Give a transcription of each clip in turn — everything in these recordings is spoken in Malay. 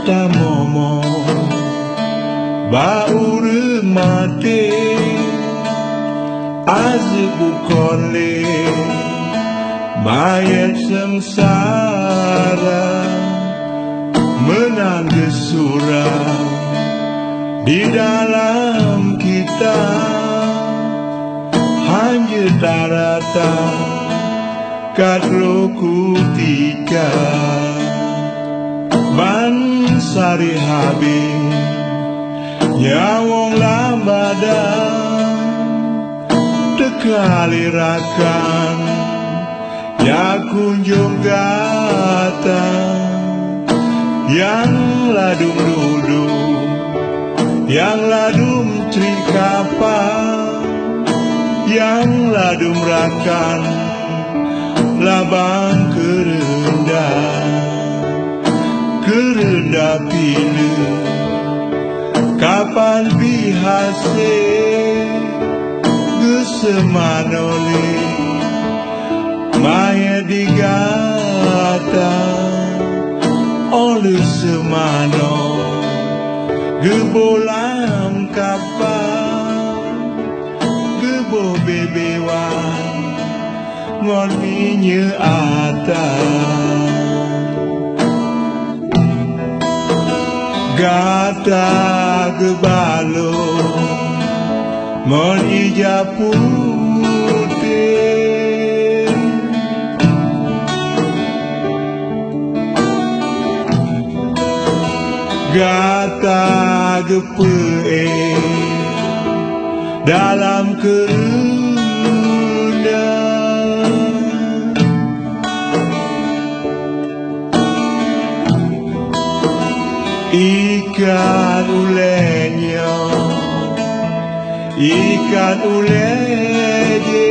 kata momo bauru mate azbukole mayat sengsara menangis suram di dalam kita hanya tarata kadroku tiga ban sari habis nyawong lambada tekali rakan ya kunjung gata yang ladum duduk yang ladum trikapa yang ladum rakan labang kerendah pilu kapan bihase gesemanole maya digata oleh semano gebolam kapal gebo bebewan ngon minye ata gata gebalo mon ija putih gata gepe dalam kerunda ikan ulenya ikan ulenya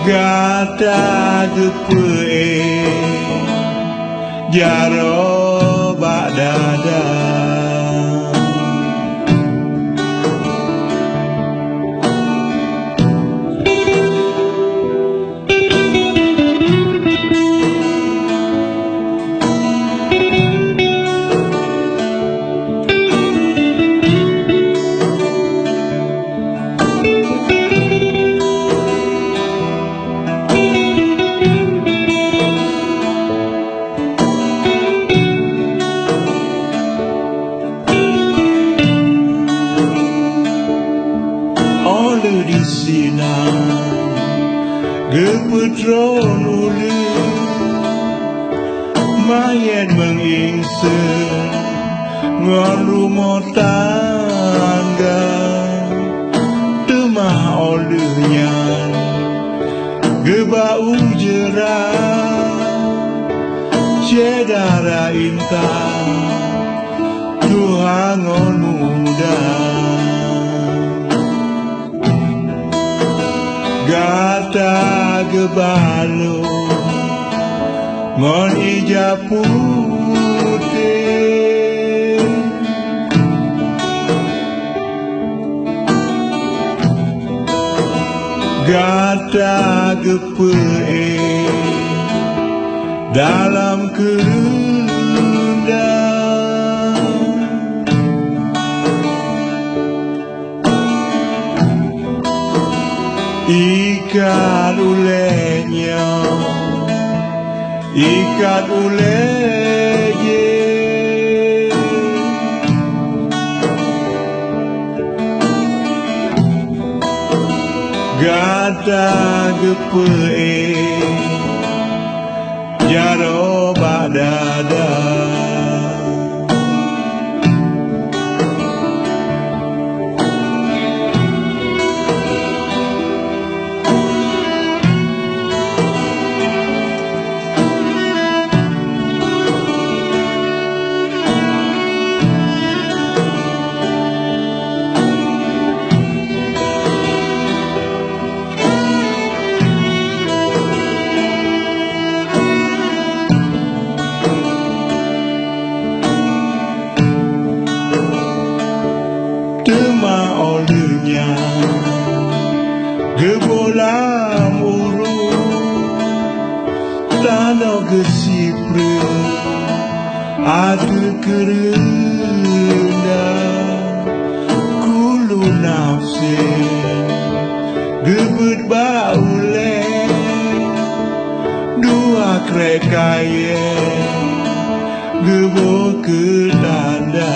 gata gepe jaro badada di sini gepetron ulu mayat mengingsen ngon rumah tangga temah olunya gebau jerah cedara intan Tuhan ngon muda gata gebalo mon ija putih gata gepe dalam kerunda ikan ulenya ikan ulenya gata gepe jaro badada gesipre adu kerenda kulu nafse gebet baule dua krekaye gebo ke tanda